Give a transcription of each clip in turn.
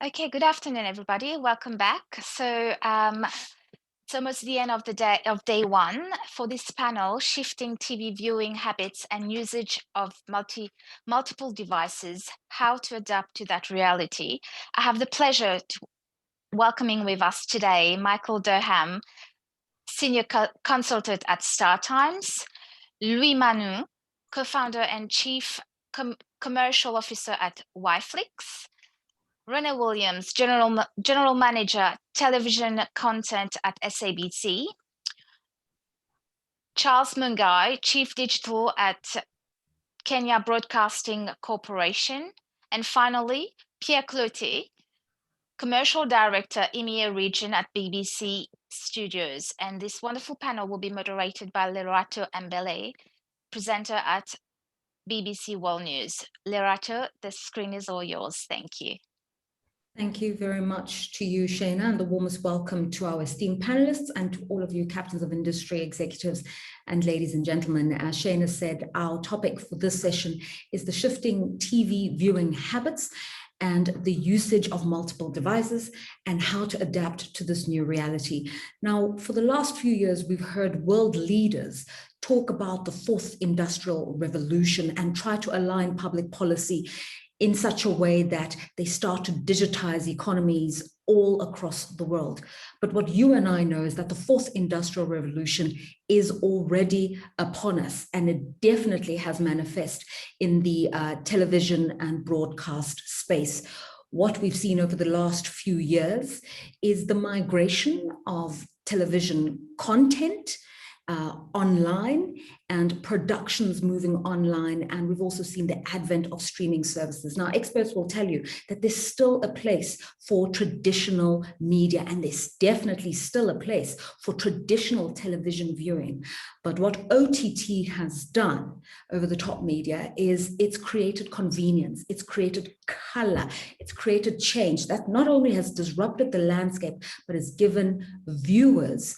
Okay, good afternoon, everybody. Welcome back. It's almost the end of the day one for this panel, shifting TV viewing habits and usage of multiple devices, how to adapt to that reality. I have the pleasure to welcoming with us today Michael Durham, senior consultant at StarTimes, Louis Manu, co-founder and chief commercial officer at Yflix, Renee Williams, General Manager, Television Content at SABC. Charles Mungai, Chief Digital at Kenya Broadcasting Corporation. And finally, Pierre Clotet, Commercial Director, EMEA Region at BBC Studios. And this wonderful panel will be moderated by Lerato Ambele, presenter at BBC World News. Lerato, the screen is all yours. Thank you. Thank you very much to you, Shana, and the warmest welcome to our esteemed panelists and to all of you captains of industry, executives, and ladies and gentlemen. As Shana said, our topic for this session is the shifting TV viewing habits and the usage of multiple devices and how to adapt to this new reality. Now, for the last few years, we've heard world leaders talk about the fourth industrial revolution and try to align public policy in such a way that they start to digitize economies all across the world. But what you and I know is that the fourth industrial revolution is already upon us, and it definitely has manifest in the television and broadcast space. What we've seen over the last few years is the migration of television content online and productions moving online, and we've also seen the advent of streaming services. Now, experts will tell you that there's still a place for traditional media, and there's definitely still a place for traditional television viewing. But what OTT has done, over the top media, is it's created convenience, it's created color, it's created change that not only has disrupted the landscape, but has given viewers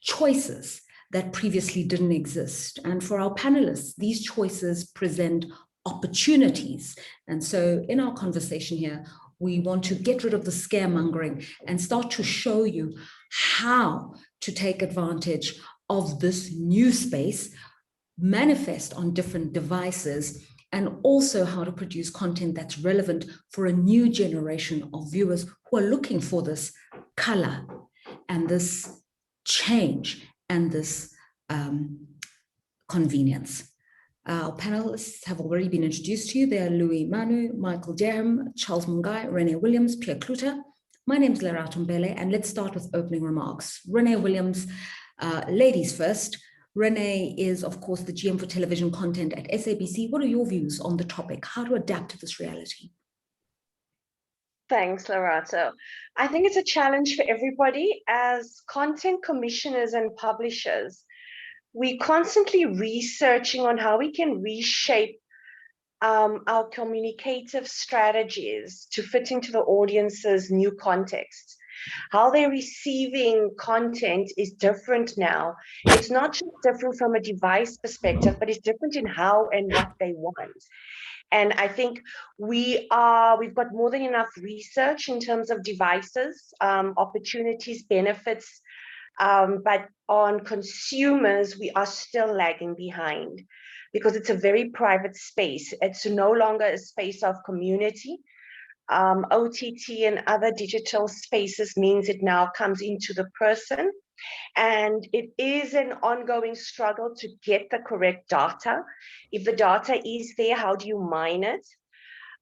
choices that previously didn't exist. And for our panelists, these choices present opportunities. And so in our conversation here, we want to get rid of the scaremongering and start to show you how to take advantage of this new space, manifest on different devices, and also how to produce content that's relevant for a new generation of viewers who are looking for this color and this change and this convenience. Our panelists have already been introduced to you. They are Louis Manu, Michael Durham, Charles Mungai, Renee Williams, Pierre Clotet. My name is Lerato Mbele, and let's start with opening remarks. Renee Williams, ladies first. Renee is, of course, the GM for television content at SABC. What are your views on the topic? How to adapt to this reality? Thanks, Lerato. I think it's a challenge for everybody as content commissioners and publishers. We're constantly researching on how we can reshape our communicative strategies to fit into the audience's new context. How they're receiving content is different now. It's not just different from a device perspective, but it's different in how and what they want. And I think we've got more than enough research in terms of devices, opportunities, benefits, but on consumers, we are still lagging behind because it's a very private space. It's no longer a space of community. OTT and other digital spaces means it now comes into the person. And it is an ongoing struggle to get the correct data. If the data is there, how do you mine it?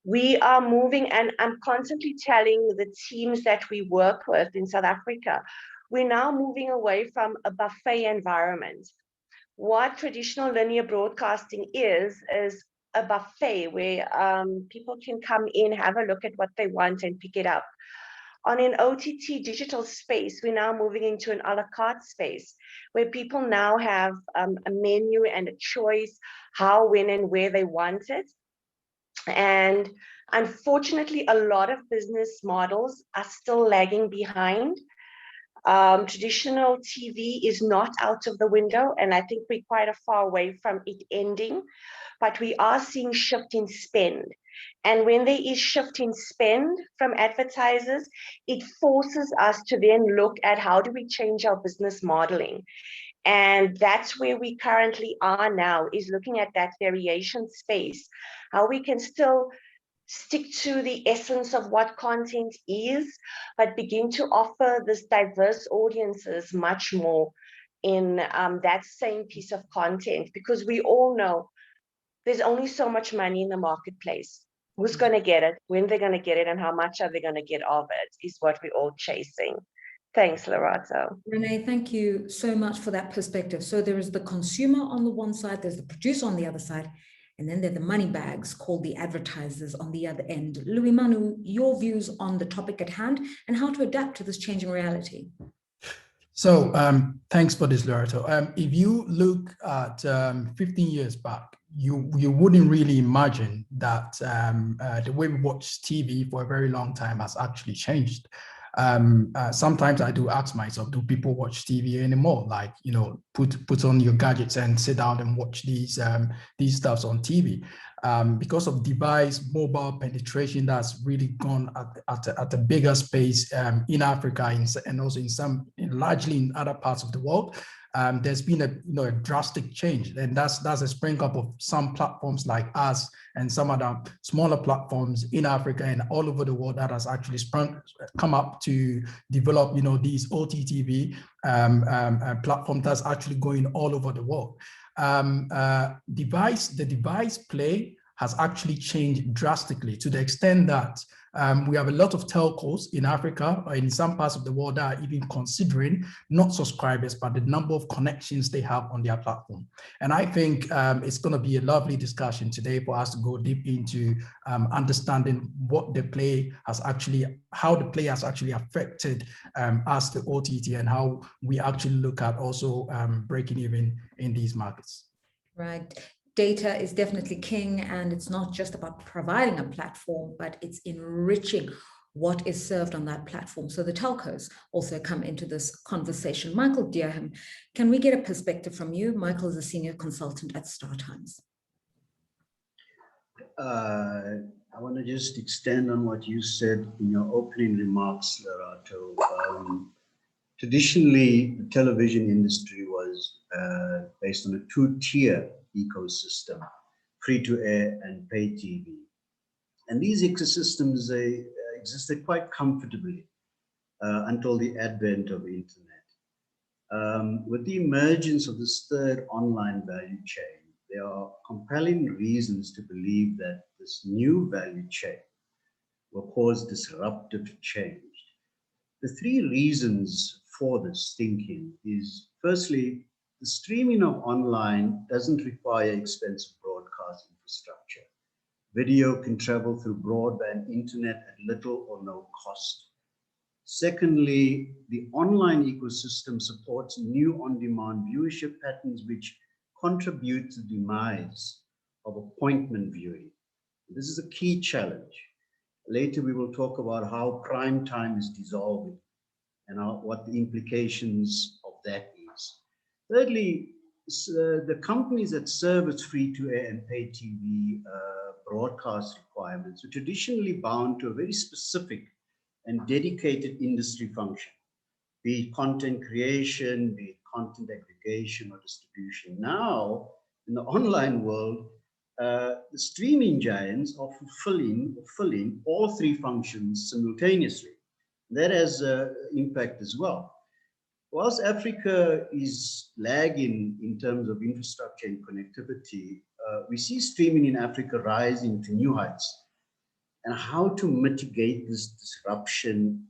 We are moving, and I'm constantly telling the teams that we work with in South Africa, we're now moving away from a buffet environment. What traditional linear broadcasting is a buffet where people can come in, have a look at what they want and pick it up. On an OTT digital space, we're now moving into an a la carte space where people now have a menu and a choice, how, when, and where they want it. And unfortunately, a lot of business models are still lagging behind. Traditional TV is not out of the window, and I think we're quite a far away from it ending, but we are seeing shift in spend. And when there is shift in spend from advertisers, it forces us to then look at how do we change our business modeling. And that's where we currently are now, is looking at that variation space, how we can still stick to the essence of what content is, but begin to offer this diverse audiences much more in that same piece of content, because we all know there's only so much money in the marketplace. Who's going to get it, when they're going to get it, and how much are they going to get of it is what we're all chasing. Thanks, Lorato. Renee, thank you so much for that perspective. So there is the consumer on the one side, there's the producer on the other side, and then there are the money bags called the advertisers on the other end. Louis Manu, your views on the topic at hand and how to adapt to this changing reality. So thanks for this, Lorato. If you look at 15 years back, you wouldn't really imagine that the way we watch TV for a very long time has actually changed. Sometimes I do ask myself, do people watch TV anymore? Like, you know, put on your gadgets and sit down and watch these stuffs on TV. Because of device mobile penetration that's really gone at a bigger space in Africa and also largely in other parts of the world. There's been a drastic change, and that's a spring up of some platforms like us and some other smaller platforms in Africa and all over the world that has actually come up to develop these OTTV platform that's actually going all over the world. The device play has actually changed drastically to the extent that we have a lot of telcos in Africa or in some parts of the world that are even considering not subscribers, but the number of connections they have on their platform. And I think it's going to be a lovely discussion today for us to go deep into understanding how the play has actually affected us, the OTT, and how we actually look at also breaking even in these markets. Right. Data is definitely king, and it's not just about providing a platform, but it's enriching what is served on that platform. So the telcos also come into this conversation. Michael Dearham, can we get a perspective from you? Michael is a senior consultant at StarTimes. I want to just extend on what you said in your opening remarks, Lorato. Traditionally, the television industry was based on a two-tier ecosystem, free-to-air and pay TV. And these ecosystems existed quite comfortably until the advent of the internet. With the emergence of this third online value chain, there are compelling reasons to believe that this new value chain will cause disruptive change. The three reasons for this thinking is, firstly, the streaming of online doesn't require expensive broadcast infrastructure. Video can travel through broadband internet at little or no cost. Secondly, the online ecosystem supports new on-demand viewership patterns which contribute to the demise of appointment viewing. This is a key challenge. Later, we will talk about how prime time is dissolving and what the implications of that is. Thirdly, the companies that service free-to-air and pay TV broadcast requirements are traditionally bound to a very specific and dedicated industry function, be it content creation, be it content aggregation or distribution. Now, in the online world, the streaming giants are fulfilling all three functions simultaneously. That has an impact as well. Whilst Africa is lagging in terms of infrastructure and connectivity, we see streaming in Africa rising to new heights. And how to mitigate this disruption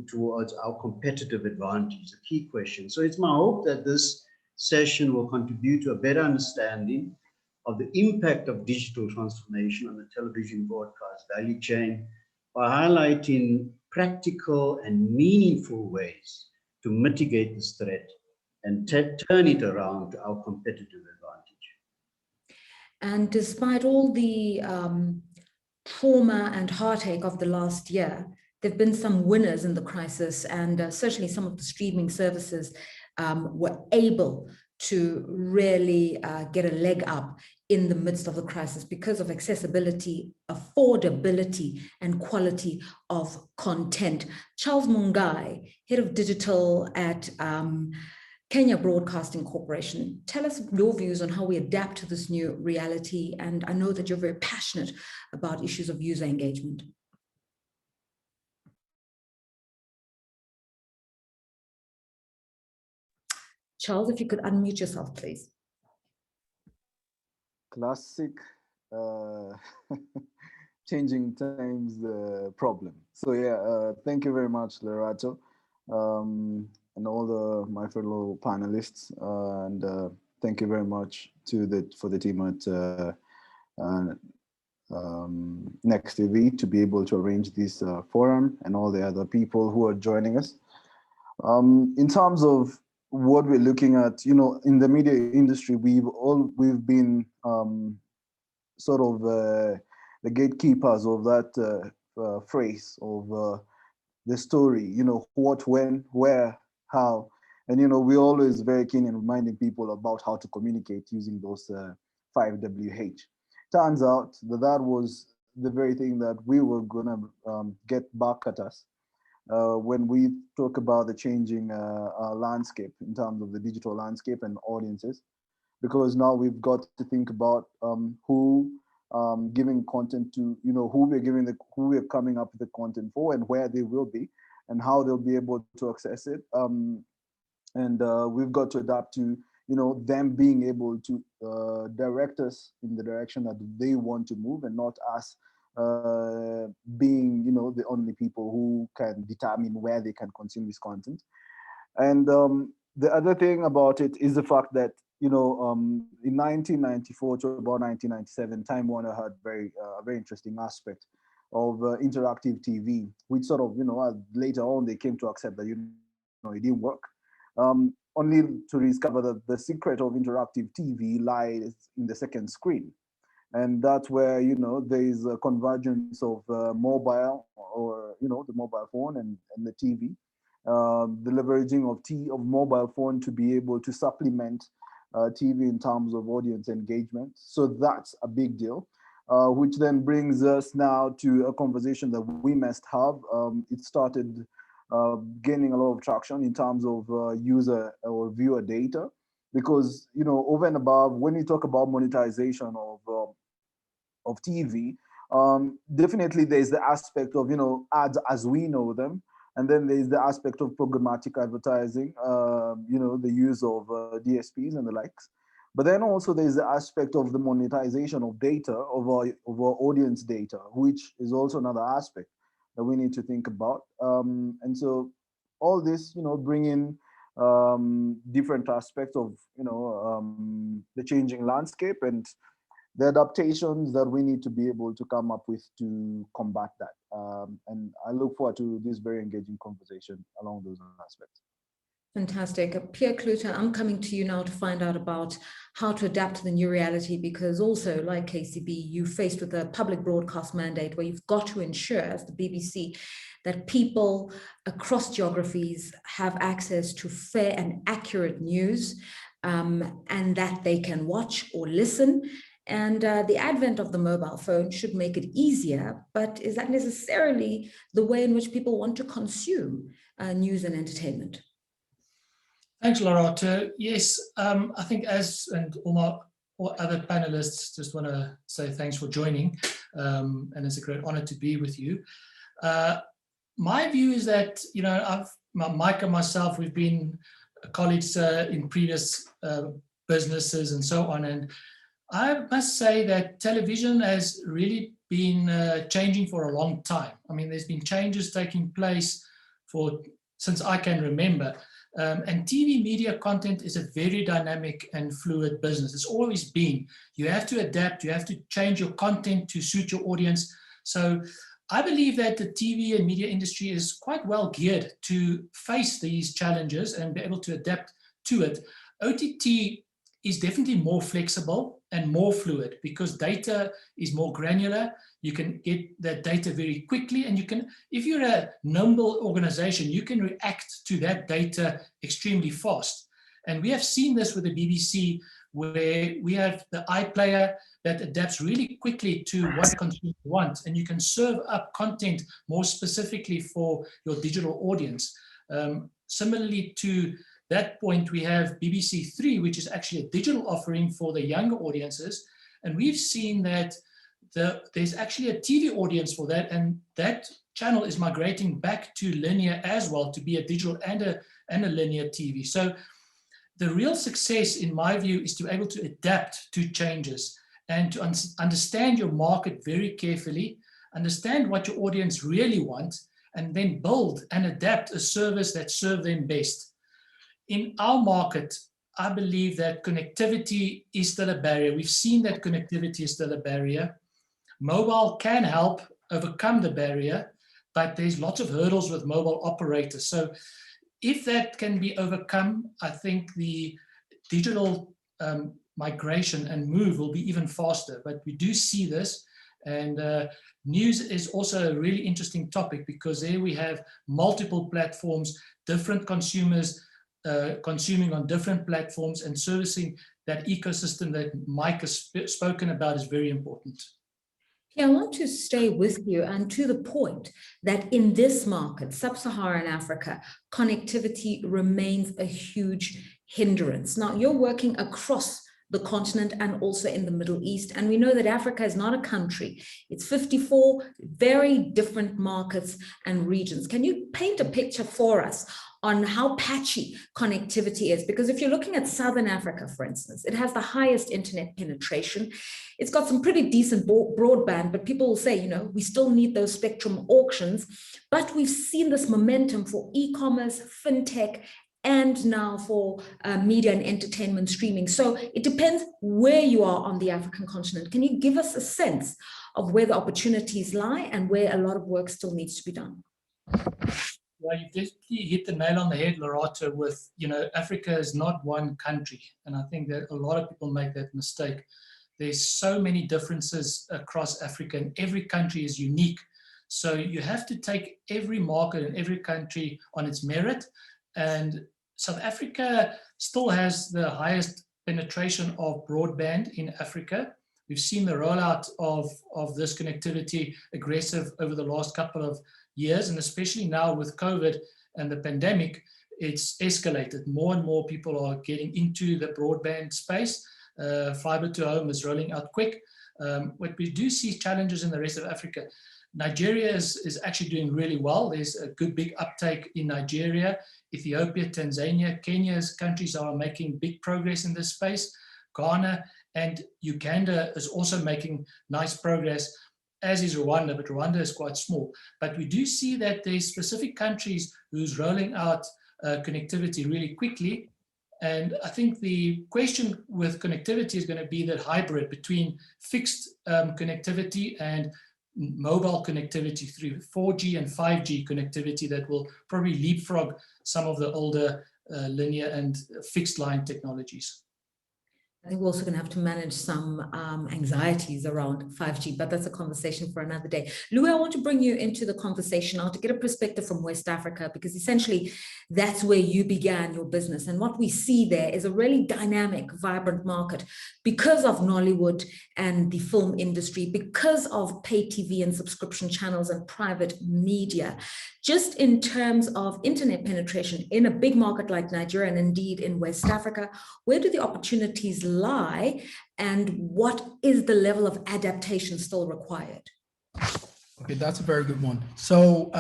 towards our competitive advantage is a key question. So it's my hope that this session will contribute to a better understanding of the impact of digital transformation on the television broadcast value chain by highlighting practical and meaningful ways to mitigate this threat and turn it around to our competitive advantage. And despite all the trauma and heartache of the last year, there've been some winners in the crisis, and certainly some of the streaming services were able to really get a leg up in the midst of the crisis because of accessibility, affordability, and quality of content. Charles Mungai, Head of Digital at Kenya Broadcasting Corporation, tell us your views on how we adapt to this new reality. And I know that you're very passionate about issues of user engagement. Charles, if you could unmute yourself, please. Classic changing times problem. So yeah, thank you very much, Lerato, and all my fellow panelists, and thank you very much for the team at Nextv to be able to arrange this forum, and all the other people who are joining us. In terms of what we're looking at, in the media industry, we've been sort of the gatekeepers of that phrase of the story, what, when, where, how. And, we're always very keen in reminding people about how to communicate using those 5WH. Turns out that was the very thing that we were gonna get back at us when we talk about the changing landscape in terms of the digital landscape and audiences, because now we've got to think about who giving content to, who we're coming up with the content for, and where they will be, and how they'll be able to access it. And we've got to adapt to, them being able to direct us in the direction that they want to move, and not us being, the only people who can determine where they can consume this content. And the other thing about it is the fact that, in 1994 to about 1997, Time Warner had a very interesting aspect of interactive TV, which sort of, later on they came to accept that, it didn't work. Only to discover that the secret of interactive TV lies in the second screen. And that's where, there is a convergence of mobile, or, the mobile phone and the TV, the leveraging of mobile phone to be able to supplement TV in terms of audience engagement. So that's a big deal, which then brings us now to a conversation that we must have. It started gaining a lot of traction in terms of user or viewer data, because, over and above, when you talk about monetization of TV, definitely there's the aspect of, ads as we know them. And then there's the aspect of programmatic advertising, the use of DSPs and the likes. But then also there's the aspect of the monetization of data, of our audience data, which is also another aspect that we need to think about. And so all this, bring in different aspects of, the changing landscape and the adaptations that we need to be able to come up with to combat that. And I look forward to this very engaging conversation along those aspects. Fantastic. Pierre Kluter, I'm coming to you now to find out about how to adapt to the new reality, because also, like KCB, you're faced with a public broadcast mandate where you've got to ensure, as the BBC, that people across geographies have access to fair and accurate news, and that they can watch or listen. And the advent of the mobile phone should make it easier, but is that necessarily the way in which people want to consume news and entertainment? Thanks, Lerato. Yes, I think and all other panelists, just want to say thanks for joining, and it's a great honor to be with you. My view is that, Mike and myself, we've been colleagues in previous businesses and so on, and I must say that television has really been changing for a long time. I mean, there's been changes taking place since I can remember. And TV media content is a very dynamic and fluid business. It's always been. You have to adapt, you have to change your content to suit your audience. So I believe that the TV and media industry is quite well geared to face these challenges and be able to adapt to it. OTT is definitely more flexible and more fluid because data is more granular. You can get that data very quickly, and you can, if you're a nimble organization, you can react to that data extremely fast. And we have seen this with the BBC, where we have the iPlayer that adapts really quickly to what consumers want, and you can serve up content more specifically for your digital audience. Similarly to that point, we have BBC Three, which is actually a digital offering for the younger audiences, and we've seen that there's actually a TV audience for that, and that channel is migrating back to linear as well, to be a digital and a linear TV. So the real success, in my view, is to be able to adapt to changes and to understand your market very carefully, understand what your audience really wants, and then build and adapt a service that serves them best. In our market, I believe that connectivity is still a barrier. We've seen that connectivity is still a barrier. Mobile can help overcome the barrier, but there's lots of hurdles with mobile operators. So if that can be overcome, I think the digital migration and move will be even faster. But we do see this, and news is also a really interesting topic, because there we have multiple platforms, different consumers consuming on different platforms, and servicing that ecosystem that Mike has spoken about is very important. Yeah, I want to stay with you, and to the point that in this market, Sub-Saharan Africa, connectivity remains a huge hindrance. Now, you're working across the continent and also in the Middle East, and we know that Africa is not a country. It's 54 very different markets and regions. Can you paint a picture for us on how patchy connectivity is? Because if you're looking at Southern Africa, for instance, it has the highest internet penetration. It's got some pretty decent broadband, but people will say, you know, we still need those spectrum auctions. But we've seen this momentum for e-commerce, fintech, and now for media and entertainment streaming. So it depends where you are on the African continent. Can you give us a sense of where the opportunities lie and where a lot of work still needs to be done? Well, you definitely hit the nail on the head, Lorata, with, you know, Africa is not one country. And I think that a lot of people make that mistake. There's so many differences across Africa, and every country is unique. So you have to take every market and every country on its merit. And South Africa still has the highest penetration of broadband in Africa. We've seen the rollout of this connectivity aggressive over the last couple of years, and especially now with COVID and the pandemic, it's escalated. More and more people are getting into the broadband space. Fiber to home is rolling out quick. But we do see challenges in the rest of Africa. Nigeria is actually doing really well. There's a good big uptake in Nigeria. Ethiopia, Tanzania, Kenya's countries are making big progress in this space. Ghana and Uganda is also making nice progress, as is Rwanda, but Rwanda is quite small. But we do see that there's specific countries who's rolling out connectivity really quickly. And I think the question with connectivity is going to be that hybrid between fixed connectivity and mobile connectivity through 4G and 5G connectivity that will probably leapfrog some of the older linear and fixed line technologies. I think we're also going to have to manage some anxieties around 5G, but that's a conversation for another day. Louis, I want to bring you into the conversation now to get a perspective from West Africa, because essentially that's where you began your business. And what we see there is a really dynamic, vibrant market because of Nollywood and the film industry, because of pay TV and subscription channels and private media. Just in terms of internet penetration in a big market like Nigeria and indeed in West Africa, where do the opportunities lie, and what is the level of adaptation still required? Okay, that's a very good one. So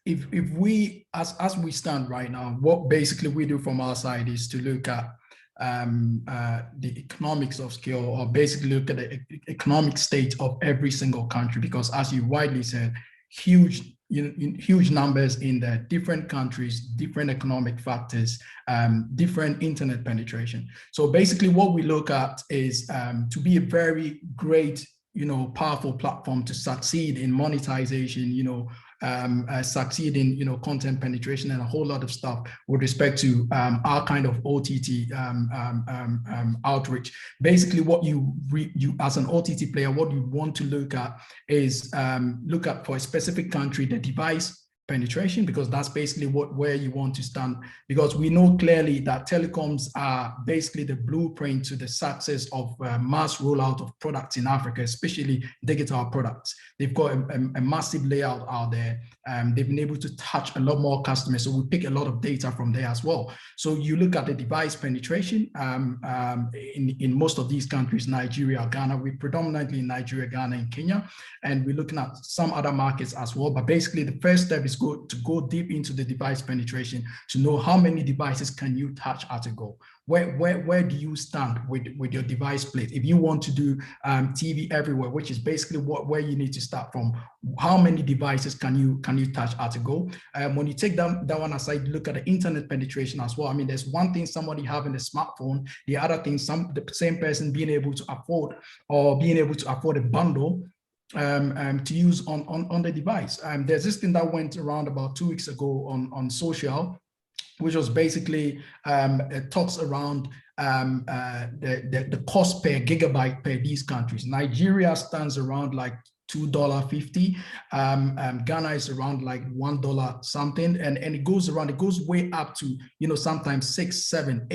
if we, as we stand right now, what basically we do from our side is to look at the economics of scale, or basically look at the economic state of every single country, because as you widely said, huge numbers in the different countries, different economic factors, different internet penetration. So basically what we look at is to be a very great, powerful platform to succeed in monetization, succeed in, you know, content penetration and a whole lot of stuff with respect to our kind of OTT outreach. Basically, what you as an OTT player, what you want to look at is look at for a specific country the device penetration, because that's basically where you want to stand, because we know clearly that telecoms are basically the blueprint to the success of mass rollout of products in Africa, especially digital products. They've got a massive layout out there. They've been able to touch a lot more customers, so we pick a lot of data from there as well. So you look at the device penetration in most of these countries, Nigeria, Ghana, we're predominantly in Nigeria, Ghana, and Kenya, and we're looking at some other markets as well. But basically the first step is to go deep into the device penetration to know how many devices can you touch at a go. Where do you stand with your device split? If you want to do TV everywhere, which is basically where you need to start from, how many devices can you touch at a go? When you take that one aside, look at the internet penetration as well. I mean, there's one thing somebody having a smartphone, the other thing the same person being able to afford a bundle to use on the device. There's this thing that went around about 2 weeks ago on social, which was basically it talks around the cost per gigabyte per these countries. Nigeria stands around like $2.50. Ghana is around like $1 something, and it goes way up to, you know, sometimes $6, $7,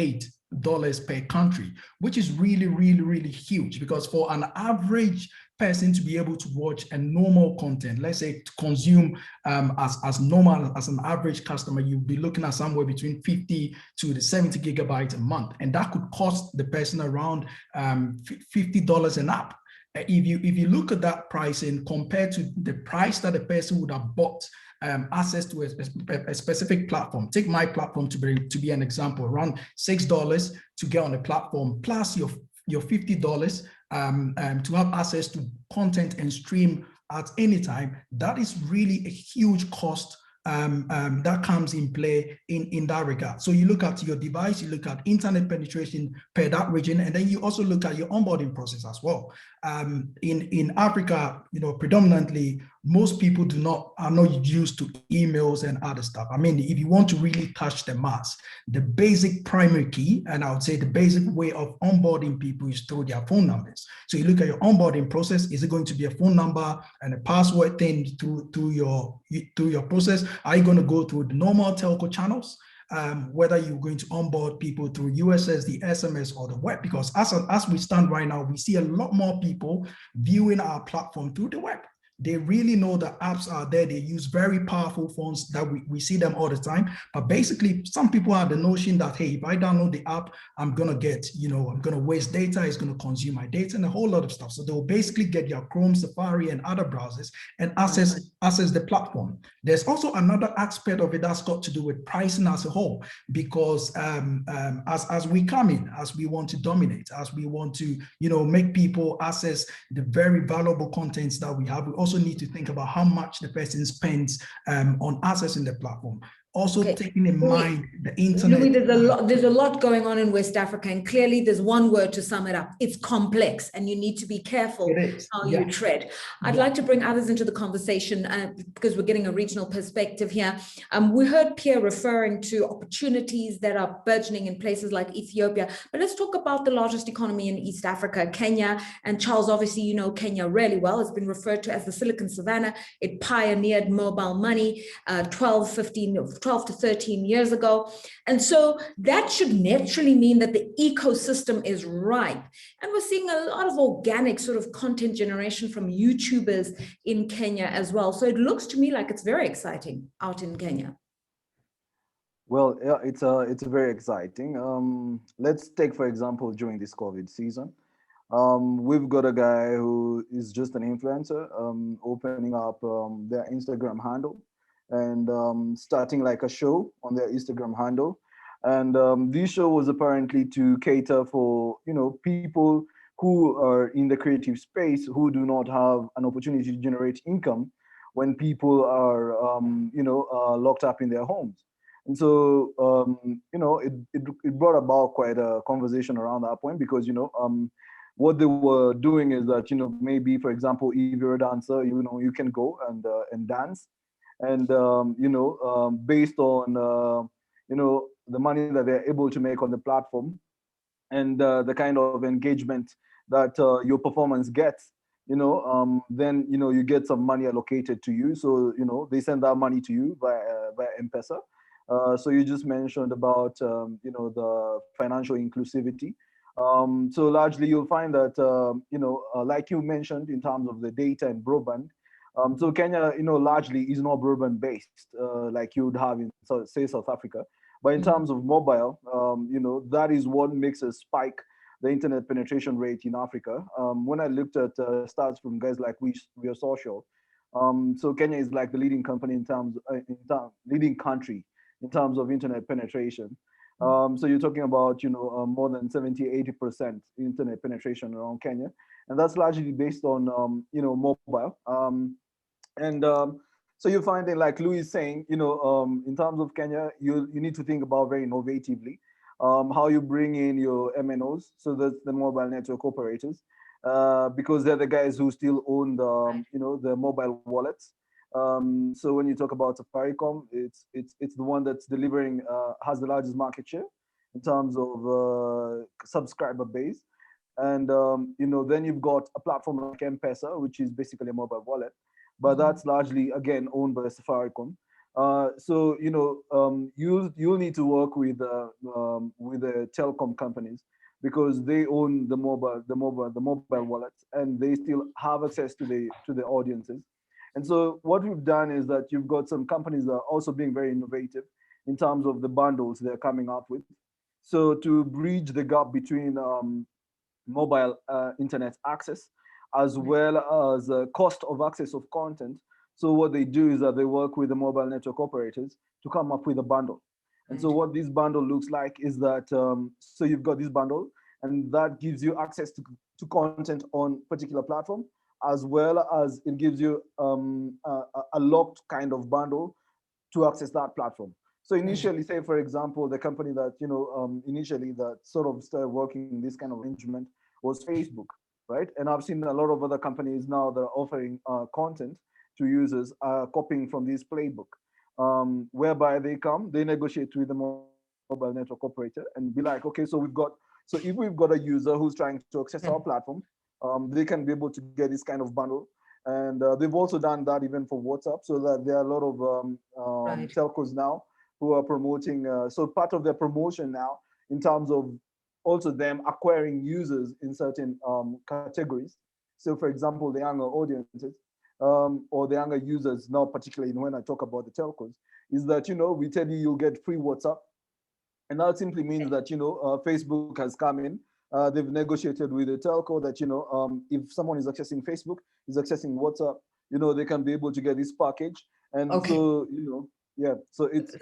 $8 per country, which is really, really, really huge, because for an average person to be able to watch a normal content, let's say to consume as normal as an average customer, you'll be looking at somewhere between 50 to 70 gigabytes a month, and that could cost the person around $50 an app. If you look at that pricing compared to the price that a person would have bought access to a specific platform, take my platform to be an example, around $6 to get on the platform, plus your $50 to have access to content and stream at any time. That is really a huge cost that comes in play in that regard. So you look at your device, you look at internet penetration per that region, and then you also look at your onboarding process as well. In Africa, you know, predominantly, most people are not used to emails and other stuff. I mean, if you want to really touch the mass, the basic primary key, and I would say the basic way of onboarding people is through their phone numbers. So you look at your onboarding process. Is it going to be a phone number and a password thing through your process? Are you going to go through the normal telco channels? Whether you're going to onboard people through USSD, SMS, or the web, because as we stand right now, we see a lot more people viewing our platform through the web. They really know the apps are there. They use very powerful phones that we see them all the time. But basically, some people have the notion that, hey, if I download the app, I'm going to waste data. It's going to consume my data and a whole lot of stuff. So they'll basically get your Chrome, Safari, and other browsers and access the platform. There's also another aspect of it that's got to do with pricing as a whole, because as we come in, as we want to dominate, as we want to, make people access the very valuable contents that we have, we also need to think about how much the person spends on accessing the platform. Also taking in mind the internet. Louis, there's a lot going on in West Africa, and clearly there's one word to sum it up. It's complex, and you need to be careful how you tread. I'd like to bring others into the conversation because we're getting a regional perspective here. We heard Pierre referring to opportunities that are burgeoning in places like Ethiopia, but let's talk about the largest economy in East Africa, Kenya. And Charles, obviously, you know Kenya really well. It's been referred to as the Silicon Savannah. It pioneered mobile money 12 to 13 years ago. And so that should naturally mean that the ecosystem is ripe. And we're seeing a lot of organic sort of content generation from YouTubers in Kenya as well. So it looks to me like it's very exciting out in Kenya. Well, yeah, it's very exciting. Let's take, for example, during this COVID season, we've got a guy who is just an influencer opening up their Instagram handle and starting like a show on their Instagram handle. And this show was apparently to cater for, people who are in the creative space who do not have an opportunity to generate income when people are, locked up in their homes. And so, it brought about quite a conversation around that point because, what they were doing is that, maybe, for example, if you're a dancer, you can go and dance. and based on the money that they're able to make on the platform, and the kind of engagement that your performance gets, then you get some money allocated to you. So they send that money to you via M-Pesa. So you just mentioned about the financial inclusivity. So largely you'll find that like you mentioned in terms of the data and broadband. So Kenya, largely is not broadband based like you would have in, say, South Africa. But in terms of mobile, that is what makes us spike the internet penetration rate in Africa. When I looked at stats from guys like We Are Social, so Kenya is like the leading company leading country in terms of internet penetration. So you're talking about more than 70-80% internet penetration around Kenya, and that's largely based on mobile. So you're finding, like Louis is saying, in terms of Kenya, you need to think about very innovatively how you bring in your MNOs, so that's the mobile network operators, because they're the guys who still own the the mobile wallets. So when you talk about Safaricom, it's the one that's delivering, has the largest market share in terms of subscriber base, and then you've got a platform like M-Pesa, which is basically a mobile wallet, but that's largely again owned by Safaricom. So you'll need to work with the telecom companies, because they own the mobile wallets, and they still have access to the audiences. And so what we've done is that you've got some companies that are also being very innovative in terms of the bundles they're coming up with. So to bridge the gap between mobile internet access as well as cost of access of content. So what they do is that they work with the mobile network operators to come up with a bundle. And so what this bundle looks like is that, so you've got this bundle, and that gives you access to content on particular platform, as well as it gives you a locked kind of bundle to access that platform. So initially, say for example, the company that initially that sort of started working in this kind of arrangement was Facebook, right? And I've seen a lot of other companies now that are offering content to users copying from this playbook, whereby they negotiate with the mobile network operator and be like, okay, so if we've got a user who's trying to access our platform, they can be able to get this kind of bundle. And they've also done that even for WhatsApp, so that there are a lot of telcos now who are promoting. So part of their promotion now, in terms of also them acquiring users in certain categories. So for example, the younger audiences or the younger users now, particularly when I talk about the telcos, is that, we tell you you'll get free WhatsApp. And that simply means that, Facebook has come in. They've negotiated with the telco that, if someone is accessing Facebook, is accessing WhatsApp, they can be able to get this package. And so, yeah, so it's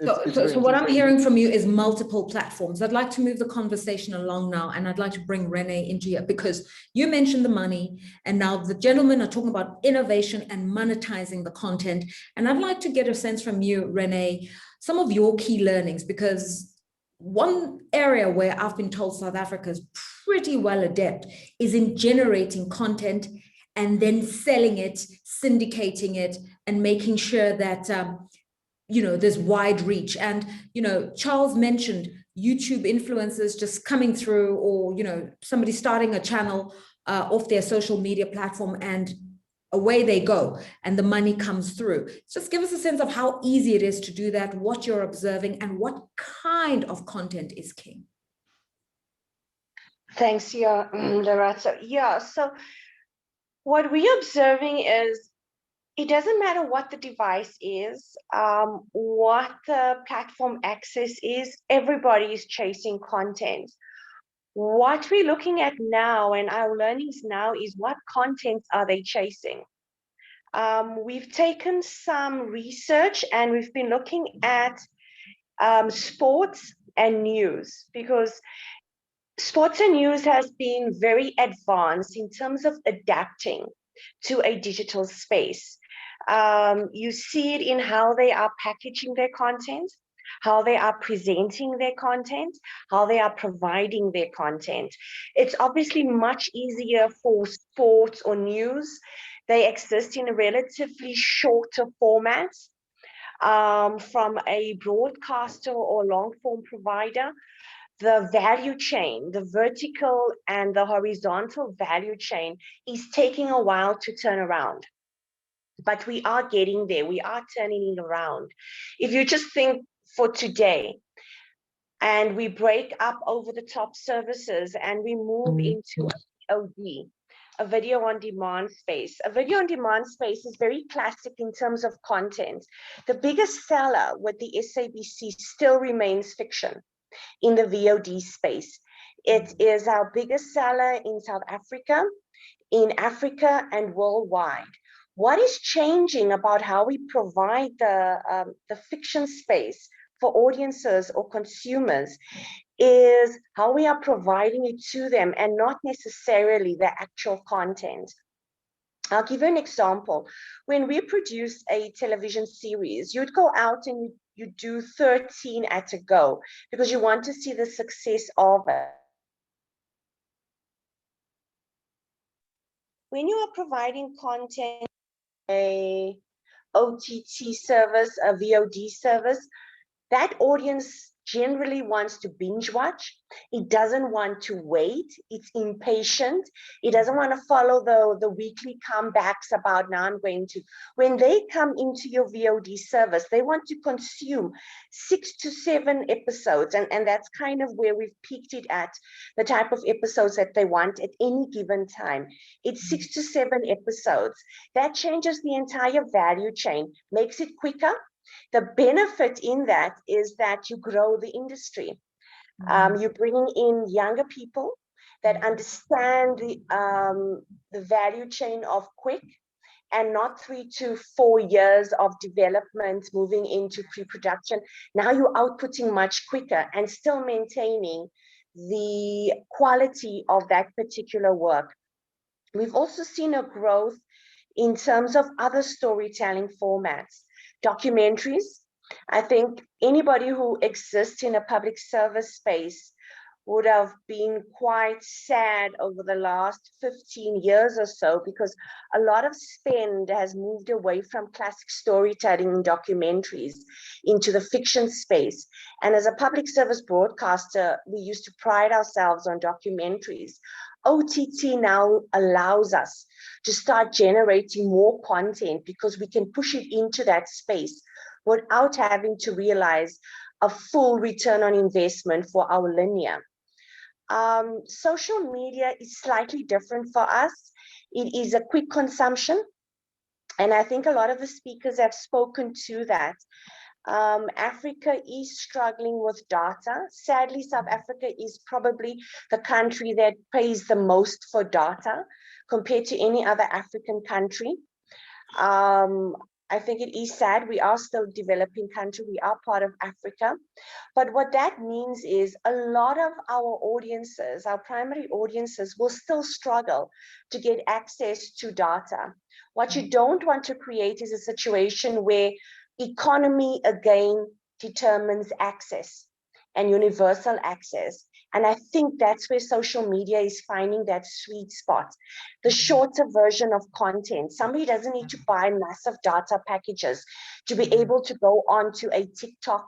so what I'm hearing from you is multiple platforms. I'd like to move the conversation along now, and I'd like to bring Renee into here, because you mentioned the money, and now the gentlemen are talking about innovation and monetizing the content. And I'd like to get a sense from you, Renee, some of your key learnings, because one area where I've been told South Africa is pretty well adept is in generating content and then selling it, syndicating it, and making sure that there's wide reach. And Charles mentioned YouTube influencers just coming through, or somebody starting a channel off their social media platform, and away they go, and the money comes through. Just give us a sense of how easy it is to do that, what you're observing, and what kind of content is king. Thanks, Loretta. Yeah, so what we're observing is it doesn't matter what the device is, what the platform access is, everybody is chasing content. What we're looking at now and our learnings now is what content are they chasing? We've taken some research and we've been looking at sports and news, because sports and news has been very advanced in terms of adapting to a digital space. You see it in how they are packaging their content, how they are presenting their content, how they are providing their content. It's obviously much easier for sports or news. They exist in a relatively shorter formats. from a broadcaster or long form provider, the value chain, the vertical and the horizontal value chain is taking a while to turn around. But we are getting there. We are turning it around. If you just think for today, and we break up over the top services and we move into VOD, a video on demand space. A video on demand space is very classic in terms of content. The biggest seller with the SABC still remains fiction in the VOD space. It is our biggest seller in South Africa, in Africa, and worldwide. What is changing about how we provide the fiction space for audiences or consumers is how we are providing it to them and not necessarily the actual content. I'll give you an example. When we produce a television series, you'd go out and you do 13 at a go because you want to see the success of it. When you are providing content, a OTT service, a VOD service, that audience generally wants to binge watch. It doesn't want to wait. It's impatient. It doesn't want to follow the weekly comebacks about now I'm going to. When they come into your VOD service, they want to consume 6 to 7 episodes. And that's kind of where we've peaked it at, the type of episodes that they want at any given time. It's 6 to 7 episodes. That changes the entire value chain, makes it quicker. The benefit in that is that you grow the industry. You're bringing in younger people that understand the value chain of quick and not 3 to 4 years of development moving into pre-production. Now you're outputting much quicker and still maintaining the quality of that particular work. We've also seen a growth in terms of other storytelling formats. Documentaries. I think anybody who exists in a public service space would have been quite sad over the last 15 years or so because a lot of spend has moved away from classic storytelling and documentaries into the fiction space. And as a public service broadcaster, we used to pride ourselves on documentaries. OTT now allows us to start generating more content because we can push it into that space without having to realize a full return on investment for our linear. Social media is slightly different for us. It is a quick consumption. And I think a lot of the speakers have spoken to that. Africa is struggling with data. Sadly, South Africa is probably the country that pays the most for data compared to any other African country. I think it is sad. We are still a developing country. We are part of Africa. But what that means is a lot of our audiences, our primary audiences, will still struggle to get access to data. What you don't want to create is a situation where economy again determines access and universal access. And I think that's where social media is finding that sweet spot. The shorter version of content. Somebody doesn't need to buy massive data packages to be able to go onto a TikTok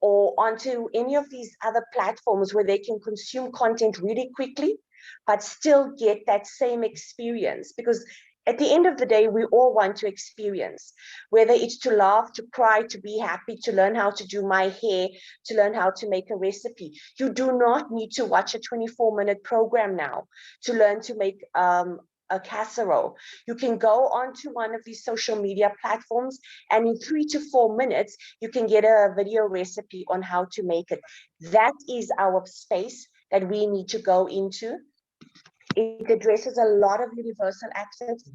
or onto any of these other platforms where they can consume content really quickly, but still get that same experience. Because at the end of the day, we all want to experience, whether it's to laugh, to cry, to be happy, to learn how to do my hair, to learn how to make a recipe. You do not need to watch a 24-minute program now to learn to make a casserole. You can go onto one of these social media platforms and in 3 to 4 minutes, you can get a video recipe on how to make it. That is our space that we need to go into. It addresses a lot of universal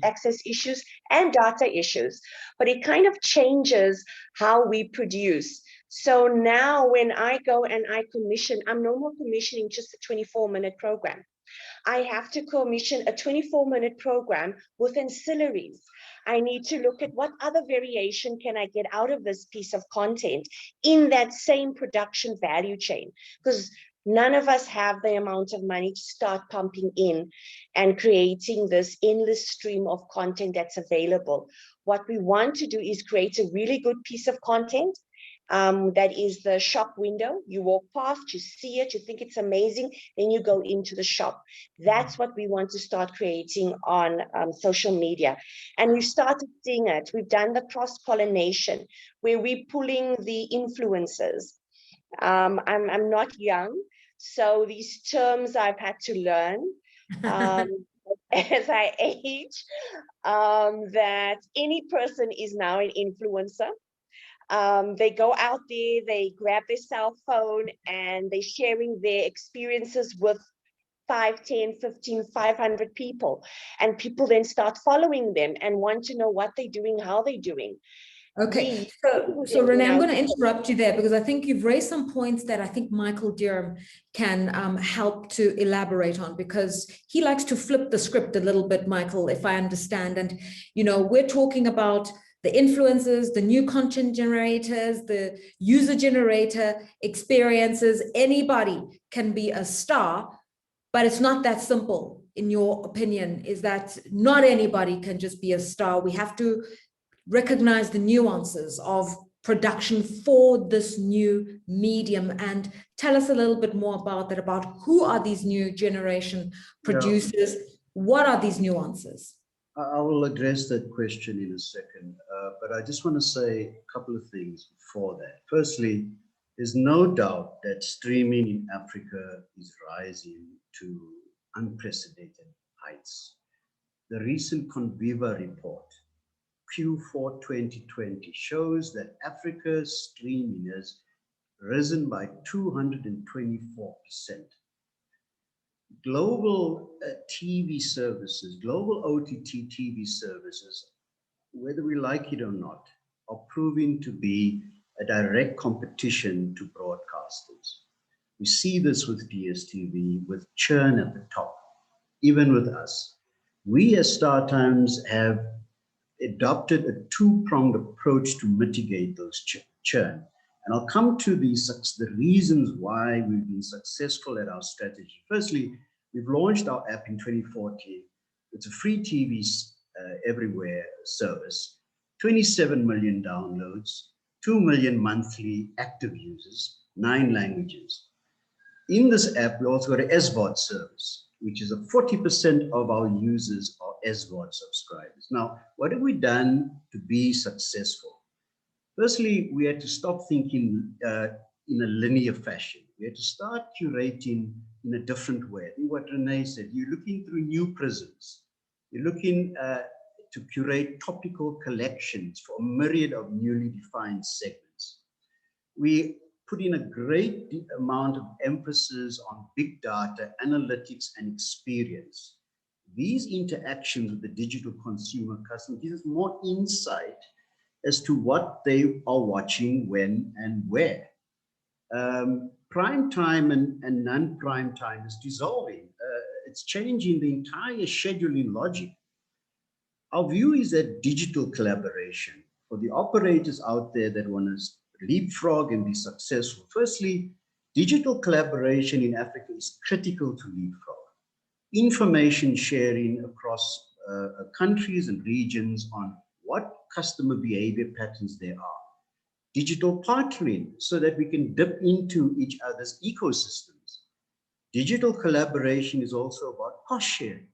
access issues and data issues, but it kind of changes how we produce. So now when I go and I commission, I'm no more commissioning just a 24-minute program. I have to commission a 24-minute program with ancillaries. I need to look at what other variation can I get out of this piece of content in that same production value chain, because none of us have the amount of money to start pumping in and creating this endless stream of content that's available. What we want to do is create a really good piece of content that is the shop window. You walk past, you see it, you think it's amazing, then you go into the shop. That's what we want to start creating on social media. And we've started seeing it. We've done the cross-pollination where we're pulling the influencers. I'm not young, so these terms I've had to learn as I age, that any person is now an influencer. They go out there, they grab their cell phone, and they're sharing their experiences with 5, 10, 15, 500 people. And people then start following them and want to know what they're doing, how they're doing. Okay, so Renee, I'm going to interrupt you there because I think you've raised some points that I think Michael Durham can help to elaborate on, because he likes to flip the script a little bit, Michael, if I understand. And, you know, we're talking about the influencers, the new content generators, the user generator experiences. Anybody can be a star, but it's not that simple, in your opinion. Is that not anybody can just be a star? We have to recognize the nuances of production for this new medium, and tell us a little bit more about that, about who are these new generation producers, what are these nuances? I will address that question in a second, but I just want to say a couple of things before that. Firstly, there's no doubt that streaming in Africa is rising to unprecedented heights. The recent Conviva report, Q4 2020, shows that Africa's streaming has risen by 224%. Global TV services, global OTT TV services, whether we like it or not, are proving to be a direct competition to broadcasters. We see this with DSTV, with churn at the top, even with us. We as StarTimes have adopted a two-pronged approach to mitigate those churn. And I'll come to the reasons why we've been successful at our strategy. Firstly, we've launched our app in 2014. It's a free TV everywhere service, 27 million downloads, 2 million monthly active users, 9 languages. In this app, we also got an SVOD service, which is 40% of our users are SVOD subscribers. Now, what have we done to be successful? Firstly, we had to stop thinking in a linear fashion. We had to start curating in a different way. I think what Renee said, you're looking through new prisms. You're looking to curate topical collections for a myriad of newly defined segments. We put in a great amount of emphasis on big data, analytics, and experience. These interactions with the digital consumer customer gives us more insight as to what they are watching, when, and where. Prime time and non-prime time is dissolving. It's changing the entire scheduling logic. Our view is that digital collaboration, for the operators out there that want to leapfrog and be successful, firstly, digital collaboration in Africa is critical to leapfrog. Information sharing across countries and regions on what customer behavior patterns there are. Digital partnering so that we can dip into each other's ecosystems. Digital collaboration is also about cost sharing.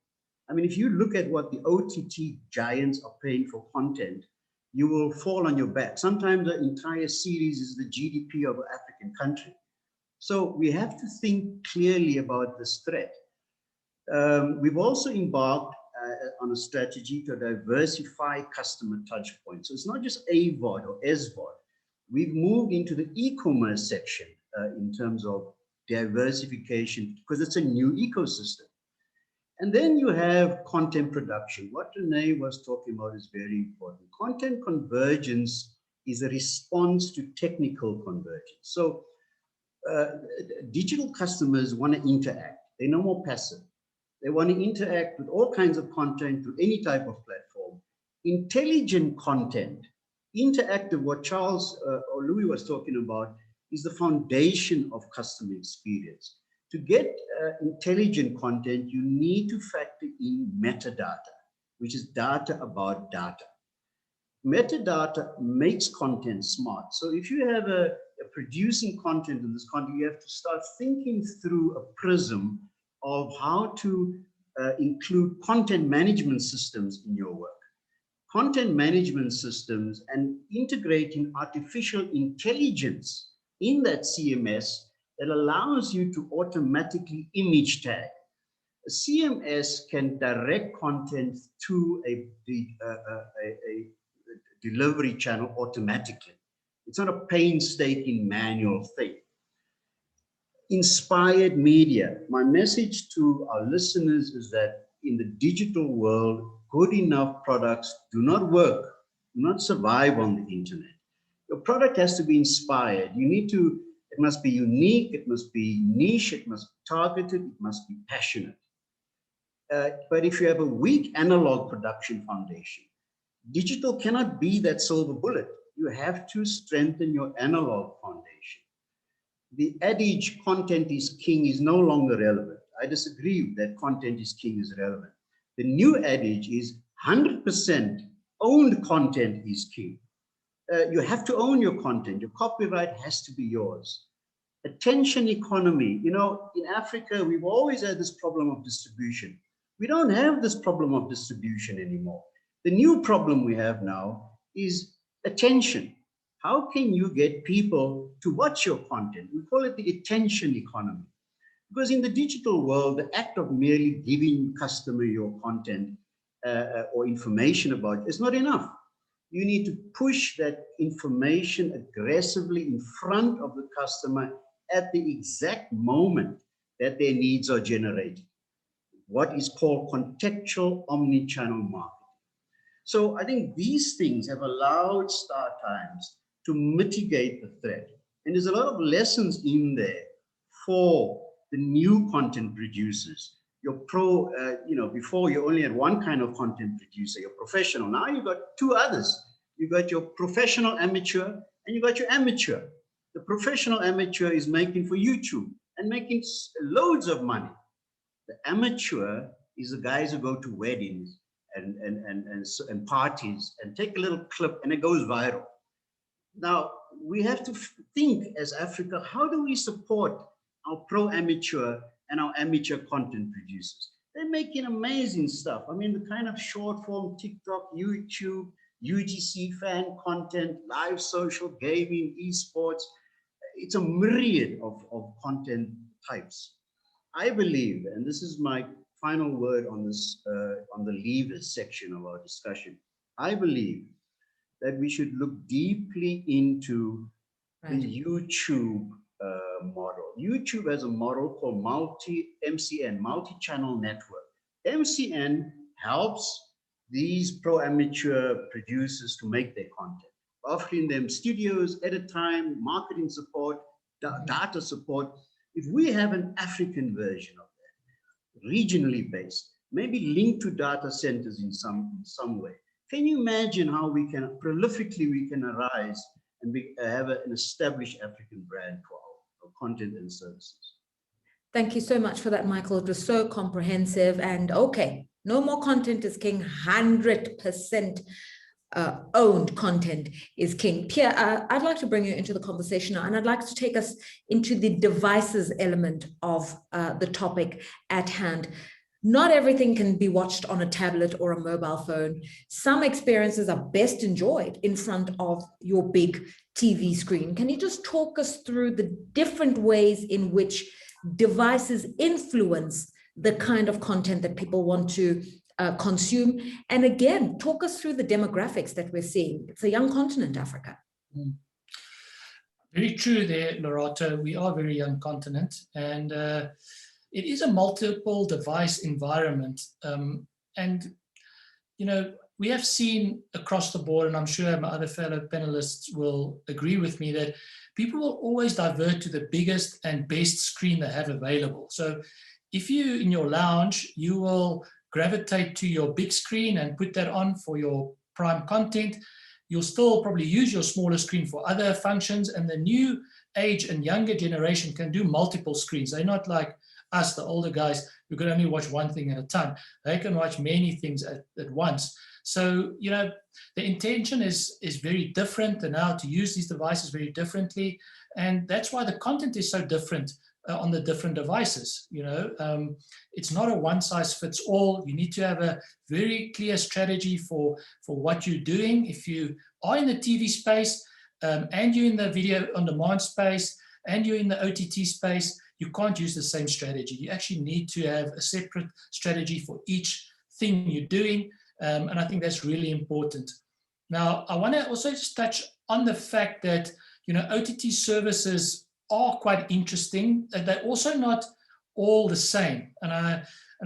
I mean, if you look at what the OTT giants are paying for content, you will fall on your back. Sometimes the entire series is the GDP of an African country. So we have to think clearly about this threat. We've also embarked on a strategy to diversify customer touchpoints. So it's not just AVOD or SVOD. We've moved into the e-commerce section in terms of diversification because it's a new ecosystem. And then you have content production. What Renee was talking about is very important. Content convergence is a response to technical convergence. So digital customers want to interact. They're no more passive. They want to interact with all kinds of content through any type of platform. Intelligent content, interactive, what Charles or Louis was talking about, is the foundation of customer experience. To get intelligent content, you need to factor in metadata, which is data about data. Metadata makes content smart. So if you have a producing content in this content, you have to start thinking through a prism of how to include content management systems in your work. Content management systems and integrating artificial intelligence in that CMS that allows you to automatically image tag. A CMS can direct content to a delivery channel automatically. It's not a painstaking manual thing. Inspired media. My message to our listeners is that in the digital world, good enough products do not work, do not survive on the internet. Your product has to be inspired. It must be unique, it must be niche, it must be targeted, it must be passionate. But if you have a weak analog production foundation, digital cannot be that silver bullet. You have to strengthen your analog foundation. The adage content is king is no longer relevant. I disagree that content is king is relevant. The new adage is 100% owned content is king. You have to own your content. Your copyright has to be yours. Attention economy. You know, in Africa, we've always had this problem of distribution. We don't have this problem of distribution anymore. The new problem we have now is attention. How can you get people to watch your content? We call it the attention economy. Because in the digital world, the act of merely giving customer your content or information about it is not enough. You need to push that information aggressively in front of the customer at the exact moment that their needs are generated. What is called contextual omni-channel marketing. So I think these things have allowed StarTimes to mitigate the threat. And there's a lot of lessons in there for the new content producers. Your before you only had one kind of content producer, you're professional. Now you've got two others. You've got your professional amateur and you've got your amateur. The professional amateur is making for YouTube and making loads of money. The amateur is the guys who go to weddings and parties and take a little clip and it goes viral. Now, we have to think as Africa, how do we support our pro-amateur and our amateur content producers? They're making amazing stuff. I mean, the kind of short form TikTok, YouTube, UGC fan content, live social, gaming, esports. It's a myriad of content types. I believe, and this is my final word on this, on the levers section of our discussion, I believe that we should look deeply into the YouTube model. YouTube has a model called MCN, multi-channel network. MCN helps these pro-amateur producers to make their content, offering them studios, edit time, marketing support, data support. If we have an African version of that, regionally based, maybe linked to data centers in some way, can you imagine how we can prolifically arise and have an established African brand for our content and services? Thank you so much for that, Michael. It was so comprehensive. And okay, no more content is king. 100% owned content is king. Pierre, I'd like to bring you into the conversation now, and I'd like to take us into the devices element of the topic at hand. Not everything can be watched on a tablet or a mobile phone. Some experiences are best enjoyed in front of your big TV screen. Can you just talk us through the different ways in which devices influence the kind of content that people want to consume? And again, talk us through the demographics that we're seeing. It's a young continent, Africa. Very true there, Loretta. We are a very young continent, and it is a multiple device environment. And, you know, we have seen across the board, and I'm sure my other fellow panelists will agree with me, that people will always divert to the biggest and best screen they have available. So if you, in your lounge, you will gravitate to your big screen and put that on for your prime content. You'll still probably use your smaller screen for other functions, and the new age and younger generation can do multiple screens. They're not like us, the older guys, who can only watch one thing at a time. They can watch many things at once. So, you know, the intention is very different, and how to use these devices very differently. And that's why the content is so different on the different devices. You know, it's not a one size fits all. You need to have a very clear strategy for what you're doing. If you are in the TV space, and you're in the video on demand space, and you're in the OTT space, you can't use the same strategy. You actually need to have a separate strategy for each thing you're doing. And I think that's really important. Now, I want to also just touch on the fact that, you know, OTT services are quite interesting. They're also not all the same. And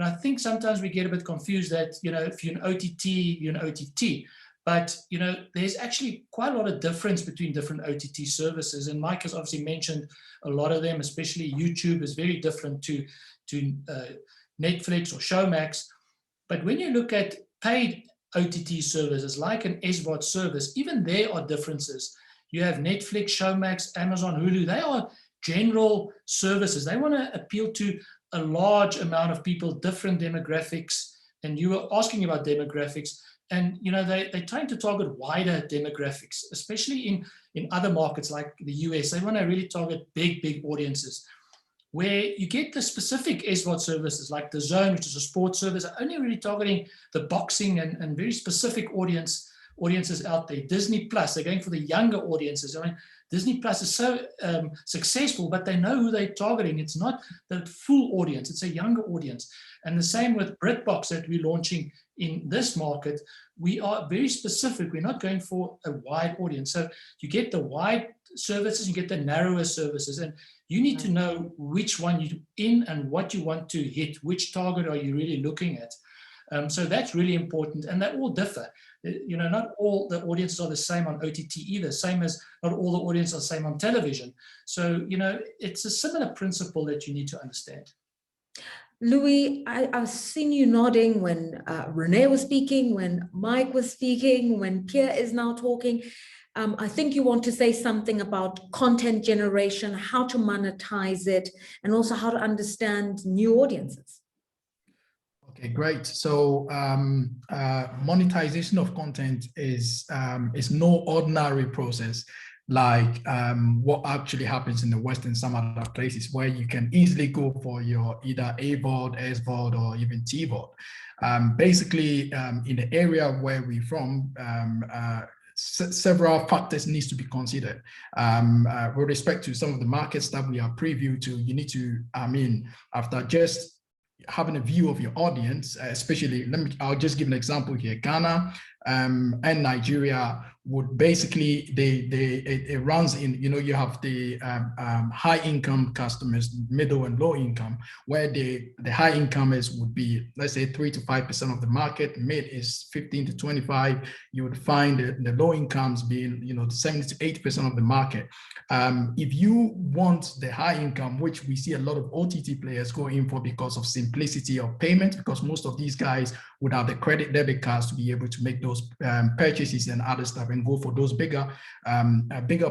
I think sometimes we get a bit confused that, you know, if you're an OTT, you're an OTT. But, you know, there's actually quite a lot of difference between different OTT services. And Mike has obviously mentioned a lot of them, especially YouTube is very different to Netflix or Showmax. But when you look at paid OTT services like an SVOD service, even there are differences. You have Netflix, Showmax, Amazon, Hulu. They are general services. They want to appeal to a large amount of people, different demographics. And you were asking about demographics. And, you know, they're trying to target wider demographics, especially in other markets like the US. They want to really target big audiences. Where you get the specific SVOD services like The Zone, which is a sports service, are only really targeting the boxing and very specific audiences out there. Disney Plus, they're going for the younger audiences. I mean, Disney Plus is so successful, but they know who they're targeting. It's not the full audience, it's a younger audience. And the same with BritBox that we're launching in this market. We are very specific. We're not going for a wide audience. So you get the wide services, you get the narrower services, and you need to know which one you're in and what you want to hit, which target are you really looking at. So that's really important, and they all differ. You know, not all the audiences are the same on OTT either, same as not all the audiences are the same on television. So, you know, it's a similar principle that you need to understand. Louis, I've seen you nodding when Renee was speaking, when Mike was speaking, when Pierre is now talking. I think you want to say something about content generation, how to monetize it, and also how to understand new audiences. Okay, great. So monetization of content is no ordinary process like what actually happens in the West and some other places where you can easily go for your either AVOD, SVOD, or even TVOD. Basically, in the area where we're from, several factors needs to be considered. With respect to some of the markets that we are preview to, you need to, after just having a view of your audience, especially, I'll just give an example here. Ghana and Nigeria would basically, it runs in, you know, you have the high income customers, middle and low income, where the high incomers would be, let's say 3 to 5% of the market, mid is 15 to 25. You would find the low incomes being, you know, 70 to 80% of the market. If you want the high income, which we see a lot of OTT players go in for because of simplicity of payment, because most of these guys would have the credit debit cards to be able to make those purchases and other stuff and go for those bigger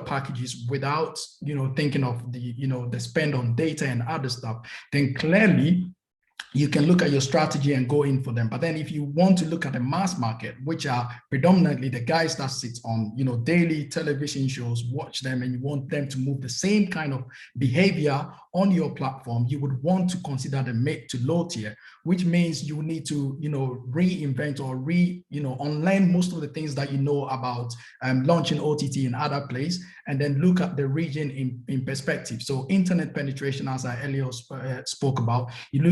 packages without, you know, thinking of the, you know, the spend on data and other stuff, then clearly you can look at your strategy and go in for them. But then if you want to look at the mass market, which are predominantly the guys that sit on, you know, daily television shows, watch them, and you want them to move the same kind of behavior on your platform, you would want to consider the mid to low tier, which means you need to, you know, reinvent or unlearn most of the things that you know about launching OTT in other places, and then look at the region in perspective. So internet penetration, as I earlier spoke about, you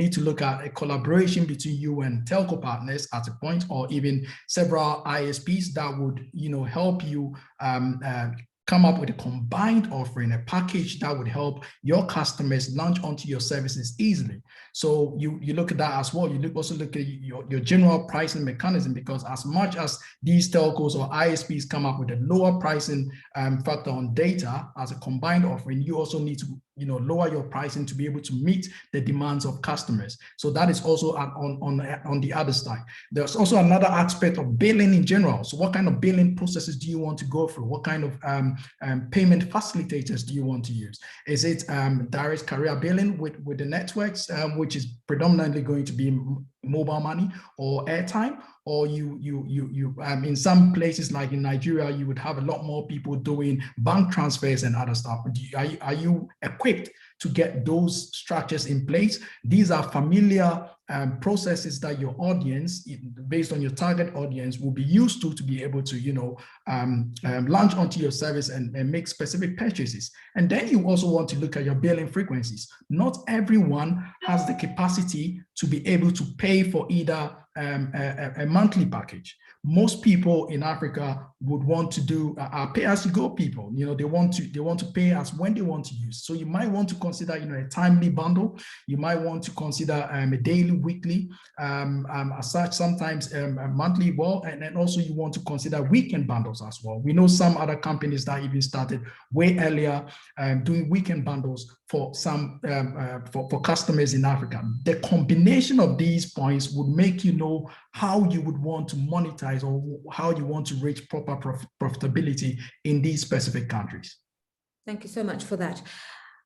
need to look at a collaboration between you and telco partners at a point, or even several ISPs that would, you know, help you come up with a combined offering, a package that would help your customers launch onto your services easily. So you look at that as well. You also look at your general pricing mechanism, because as much as these telcos or ISPs come up with a lower pricing factor on data as a combined offering, you also need to, you know, lower your pricing to be able to meet the demands of customers. So that is also on the other side. There's also another aspect of billing in general. So what kind of billing processes do you want to go through? What kind of payment facilitators do you want to use? Is it direct carrier billing with the networks, which is predominantly going to be mobile money or airtime, or you in some places like in Nigeria, you would have a lot more people doing bank transfers and other stuff. Are you equipped to get those structures in place? These are familiar processes that your audience, based on your target audience, will be used to be able to, launch onto your service and make specific purchases. And then you also want to look at your billing frequencies. Not everyone has the capacity to be able to pay for either a monthly package. Most people in Africa would want to do pay-as-you-go people. They want to pay as when they want to use. So you might want to consider, a timely bundle. You might want to consider a daily, weekly, as such, sometimes a monthly. Well, and then also you want to consider weekend bundles as well. We know some other companies that even started way earlier doing weekend bundles for some for customers in Africa. The combination of these points would make you know how you would want to monetize or how you want to reach proper profitability in these specific countries. Thank you so much for that.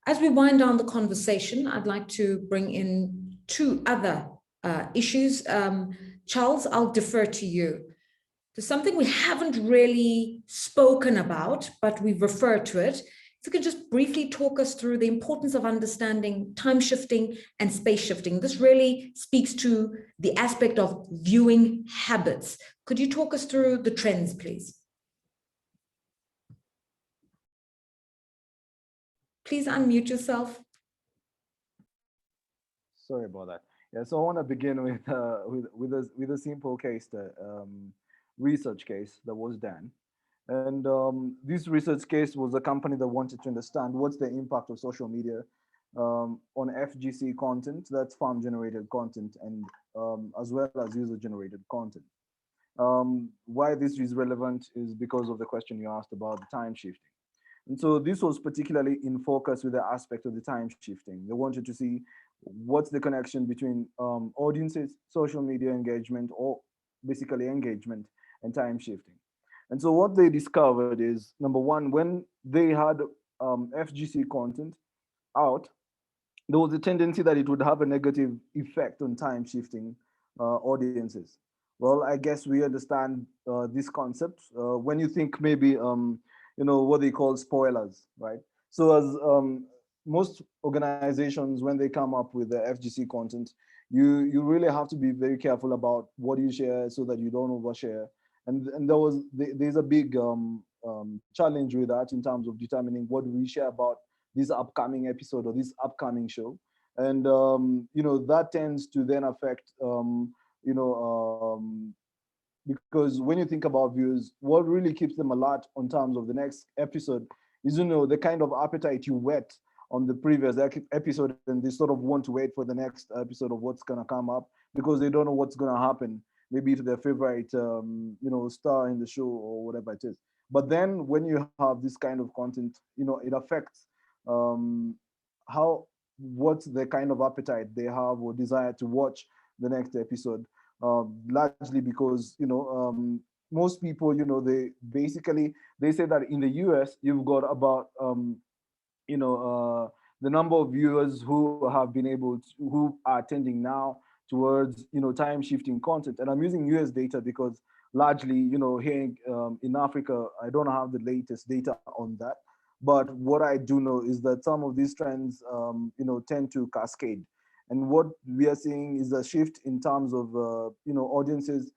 As we wind down the conversation, I'd like to bring in two other issues. Charles, I'll defer to you. There's something we haven't really spoken about, but we've referred to it. If you could just briefly talk us through the importance of understanding time shifting and space shifting. This really speaks to the aspect of viewing habits. Could you talk us through the trends, please? Please unmute yourself. Sorry about that. Yeah, so I want to begin with a simple case, the research case that was done. And this research case was a company that wanted to understand what's the impact of social media on FGC content, that's farm-generated content, and as well as user-generated content. Why this is relevant is because of the question you asked about the time shifting. And so this was particularly in focus with the aspect of the time shifting. They wanted to see what's the connection between audiences, social media engagement, or basically engagement and time shifting. And so what they discovered is, number one, when they had FGC content out, there was a tendency that it would have a negative effect on time shifting audiences. Well, I guess we understand this concept when you think maybe, what they call spoilers, right? So as most organizations, when they come up with the FGC content, you really have to be very careful about what you share so that you don't overshare. And there's a big challenge with that in terms of determining what we share about this upcoming episode or this upcoming show. And, that tends to then affect, because when you think about views, what really keeps them alert on terms of the next episode is, the kind of appetite you whet on the previous episode, and they sort of want to wait for the next episode of what's going to come up because they don't know what's going to happen, maybe to their favorite, star in the show or whatever it is. But then when you have this kind of content, it affects what's the kind of appetite they have or desire to watch the next episode. Largely because most people they say that in the US you've got about the number of viewers who have been who are attending now towards time shifting content. And I'm using US data because largely here in Africa I don't have the latest data on that, but what I do know is that some of these trends tend to cascade. And what we are seeing is a shift in terms of, audiences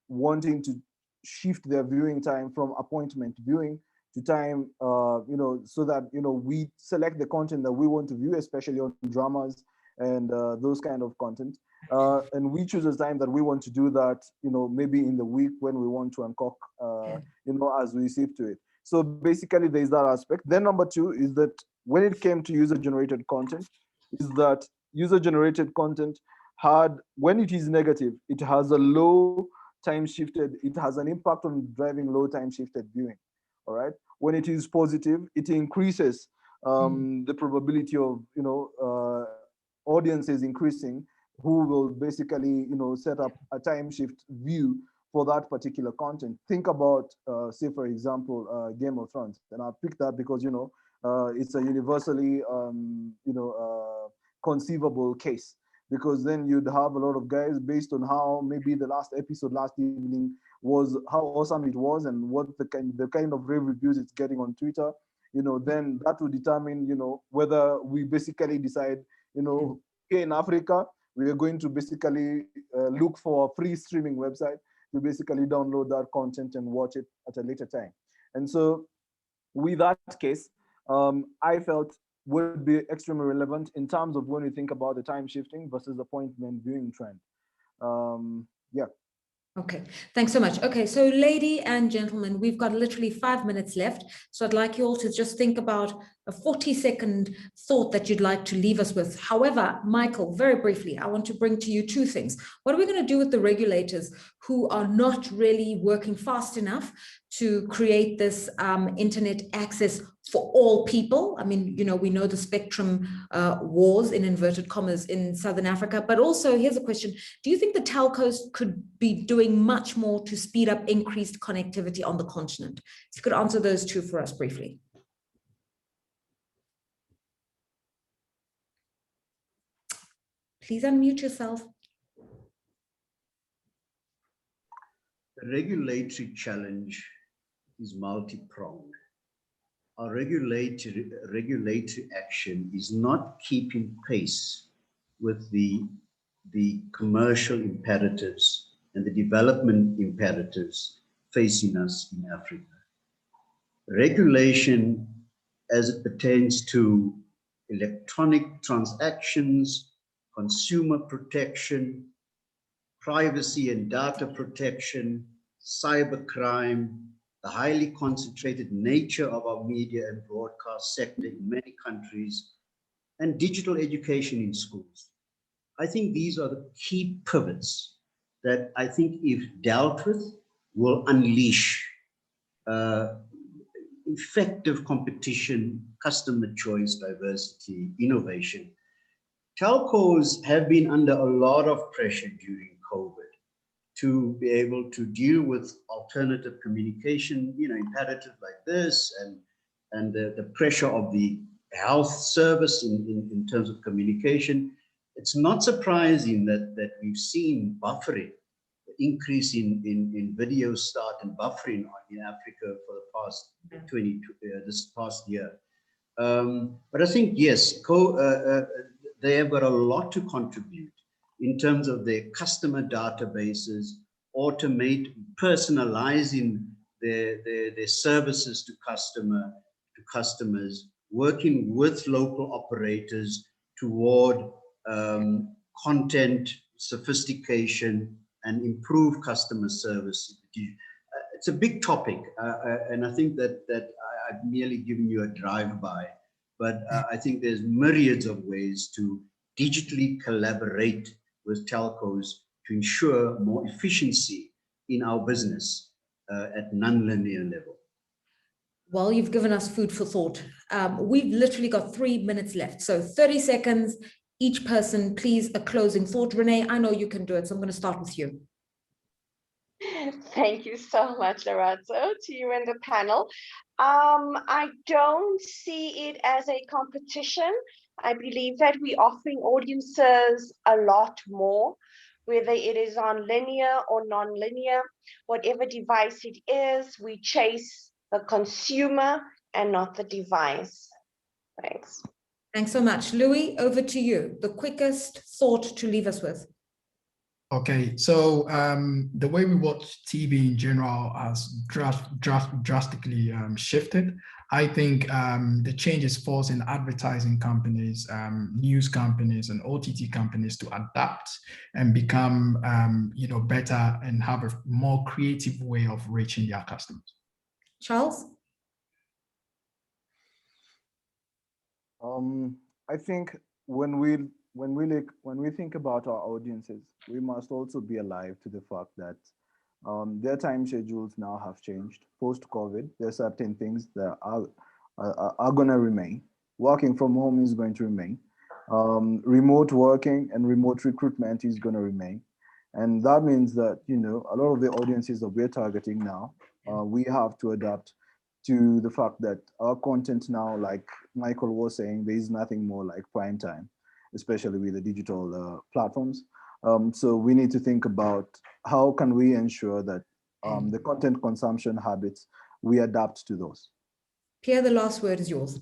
wanting to shift their viewing time from appointment viewing to time, so that, we select the content that we want to view, especially on dramas and those kind of content. And we choose a time that we want to do that, maybe in the week when we want to uncock, as we sift to it. So basically there's that aspect. Then number two is that when it came to user-generated content, is that user-generated content when it is negative, it has a low time shifted, it has an impact on driving low time shifted viewing, all right? When it is positive, it increases the probability of, audiences increasing who will basically, set up a time shift view for that particular content. Think about, say, for example, Game of Thrones. And I picked that because, it's a universally, conceivable case. because then you'd have a lot of guys based on how maybe the last episode last evening was, how awesome it was, and what the kind of rave reviews it's getting on Twitter. Then that will determine, whether we basically decide, here in Africa, we are going to basically look for a free streaming website to basically download that content and watch it at a later time. And so with that case, I felt would be extremely relevant in terms of when we think about the time shifting versus appointment viewing trend. Yeah. Okay, thanks so much. Okay, so lady and gentlemen, we've got literally 5 minutes left. So I'd like you all to just think about a 40-second thought that you'd like to leave us with. However, Michael, very briefly, I want to bring to you two things. What are we going to do with the regulators who are not really working fast enough to create this internet access for all people? I mean, we know the spectrum wars, in inverted commas, in Southern Africa, but also here's a question. Do you think the telcos could be doing much more to speed up increased connectivity on the continent? If you could answer those two for us briefly. Please unmute yourself. The regulatory challenge is multi-pronged. Our regulatory action is not keeping pace with the commercial imperatives and the development imperatives facing us in Africa. Regulation, as it pertains to electronic transactions, consumer protection, privacy and data protection, cybercrime, the highly concentrated nature of our media and broadcast sector in many countries, and digital education in schools. I think these are the key pivots that I think, if dealt with, will unleash effective competition, customer choice, diversity, innovation. Telcos have been under a lot of pressure during COVID to be able to deal with alternative communication, imperatives like this, and the pressure of the health service in terms of communication. It's not surprising that we've seen buffering, the increase in video start and buffering in Africa for the past this past year. But I think, yes, they have got a lot to contribute in terms of their customer databases, personalizing their services to customers, working with local operators toward content sophistication and improve customer service. It's a big topic, and I think that I've merely given you a drive-by, but I think there's myriads of ways to digitally collaborate with telcos to ensure more efficiency in our business at non-linear level. Well, you've given us food for thought. We've literally got 3 minutes left. So 30 seconds, each person, please, a closing thought. Renee, I know you can do it, so I'm going to start with you. Thank you so much, Lorenzo, to you and the panel. I don't see it as a competition. I believe that we're offering audiences a lot more, whether it is on linear or non-linear, whatever device it is, we chase the consumer and not the device. Thanks. Thanks so much. Louis, over to you. The quickest thought to leave us with. Okay, so the way we watch TV in general has drastically shifted. I think the change is forcing advertising companies, news companies, and OTT companies to adapt and become, better and have a more creative way of reaching their customers. Charles? I think when we think about our audiences, we must also be alive to the fact that their time schedules now have changed. Post-COVID, there are certain things that are going to remain. Working from home is going to remain. Remote working and remote recruitment is going to remain. And that means that, a lot of the audiences that we're targeting now, we have to adapt to the fact that our content now, like Michael was saying, there is nothing more like prime time. especially with the digital platforms. So we need to think about how can we ensure that the content consumption habits, we adapt to those. Pierre, the last word is yours.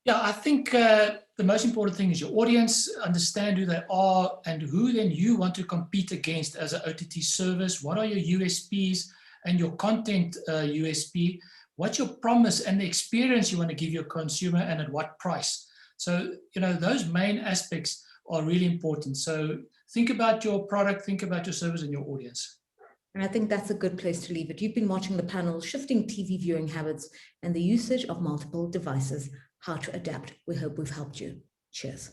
Yeah, I think the most important thing is your audience, understand who they are and who then you want to compete against as an OTT service. What are your USPs and your content USP? What's your promise and the experience you want to give your consumer and at what price? So, those main aspects are really important. So think about your product, think about your service and your audience. And I think that's a good place to leave it. You've been watching the panel, Shifting TV Viewing Habits and the Usage of Multiple Devices, How to Adapt. We hope we've helped you. Cheers.